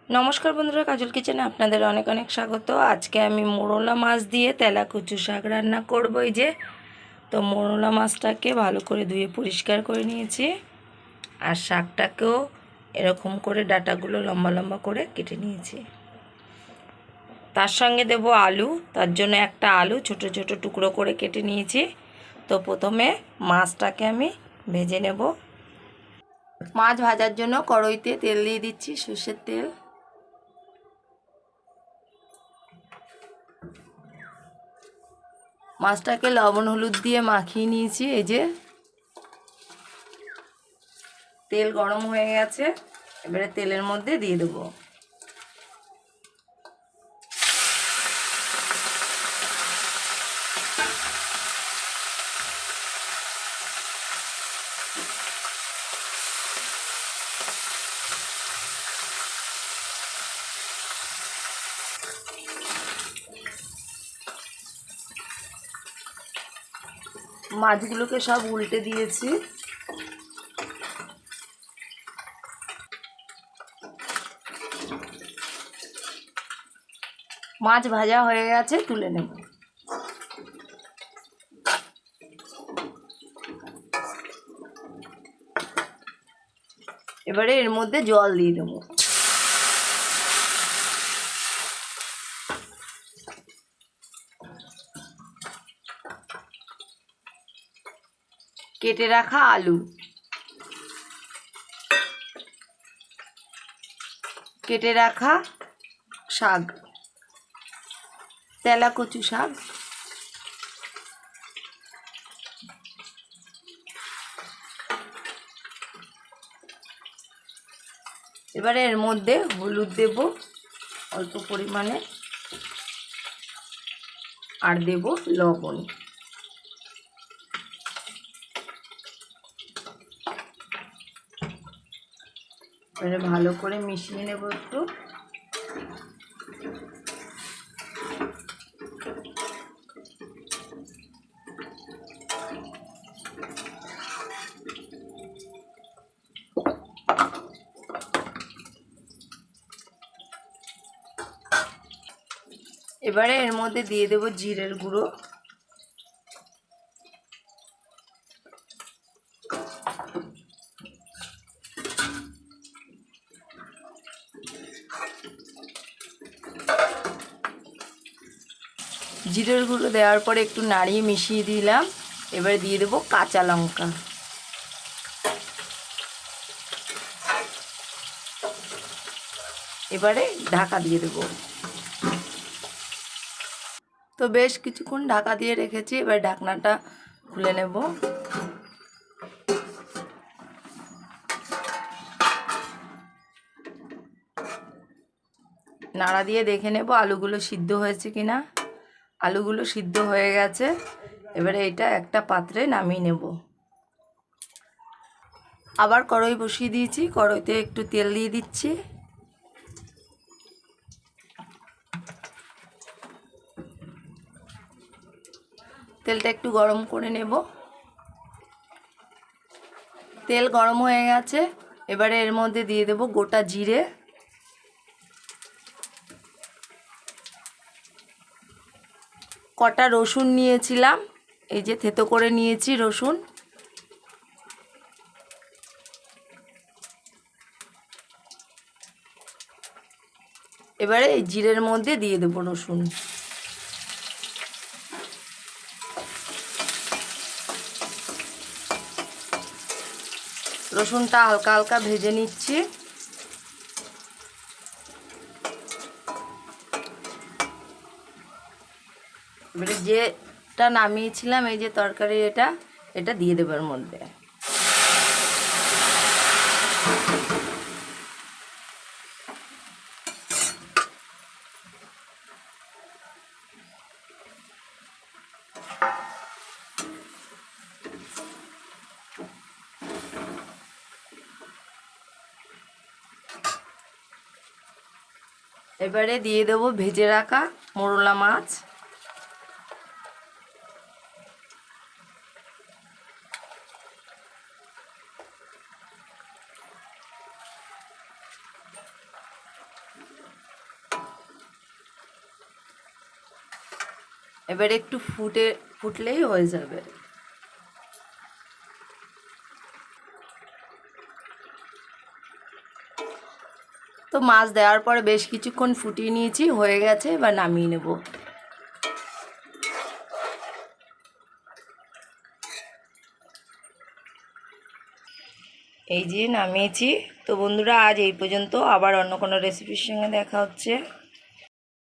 নমস্কার বন্ধুরা, কাজল কিচেনে আপনাদের অনেক অনেক স্বাগত। আজকে আমি মোরলা মাছ দিয়ে তেলাকুচু শাক রান্না করব। এই যে তো মোরলা মাছটাকে ভালো করে ধুয়ে পরিষ্কার করে নিয়েছি, আর শাকটাকেও এরকম করে ডাঁটাগুলো লম্বা লম্বা করে কেটে নিয়েছি। তার সঙ্গে দেব আলু, তার জন্য একটা আলু ছোট ছোট টুকরো করে কেটে নিয়েছি। তো প্রথমে মাছটাকে আমি ভেজে নেব। মাছ ভাজার জন্য কড়াইতে তেল দিয়ে দিচ্ছি, সর্ষের তেল। মাছটাকে লবণ হলুদ দিয়ে মাখিয়ে নিয়েছি। এই যে তেল গরম হয়ে গেছে, এবারে তেলের মধ্যে দিয়ে দেবো মাছগুলোকে, সব উল্টে দিয়েছি। মাছ ভাজা হয়ে গেছে, তুলে নেব। এবারে এর মধ্যে জল দিয়ে দেবো। কেটে রাখা আলু, কেটে রাখা শাক, তেলাকুচু শাক, এবারে এর মধ্যে হলুদ দেব অল্প পরিমাণে, আর দেব লবণ। এবারে ভালো করে মিশিয়ে নেব একটু। এবারে এর মধ্যে দিয়ে দেব জিরের গুঁড়ো, জিরের গুঁড়ো দেওয়ার পরে একটু নাড়িয়ে মিশিয়ে দিলাম। এবারে দিয়ে দেব কাঁচা লঙ্কা। এবারে ঢাকা দিয়ে দেব। তো বেশ কিছুক্ষণ ঢাকা দিয়ে রেখেছি, এবার ঢাকনাটা খুলে নেব। নাড়া দিয়ে দেখে নেব আলুগুলো সিদ্ধ হয়েছে কিনা। আলুগুলো সিদ্ধ হয়ে গেছে, এবারে এটা একটা পাত্রে নামিয়ে নেব। আবার কড়াই বসিয়ে দিয়েছি, কড়াইতে একটু তেল দিয়ে দিচ্ছি। তেলটা একটু গরম করে নেব। তেল গরম হয়ে গেছে, এবারে এর মধ্যে দিয়ে দেব গোটা জিরে, কটা রসুন নিয়েছিলাম, এই যে থেতো করে নিয়েছি রসুন। এবারে এই জিরের মধ্যে দিয়ে দেব রসুন। রসুনটা হালকা হালকা ভেজে নিচ্ছি। এবারে যেটা নামিয়েছিলাম, এই যে তরকারি, এটা দিয়ে দেবার মধ্যে। এবারে দিয়ে দেবো ভেজে রাখা মোরলা মাছ। এবার একটু ফুটলেই হয়ে যাবে। তো মাছ দেওয়ার পরে বেশ কিছুক্ষণ ফুটিয়ে নিয়েছি, হয়ে গেছে, এবার নামিয়ে নেব। এই যে নামিয়েছি। তো বন্ধুরা, আজ এই পর্যন্ত, আবার অন্য কোনো রেসিপির সঙ্গে দেখা হচ্ছে।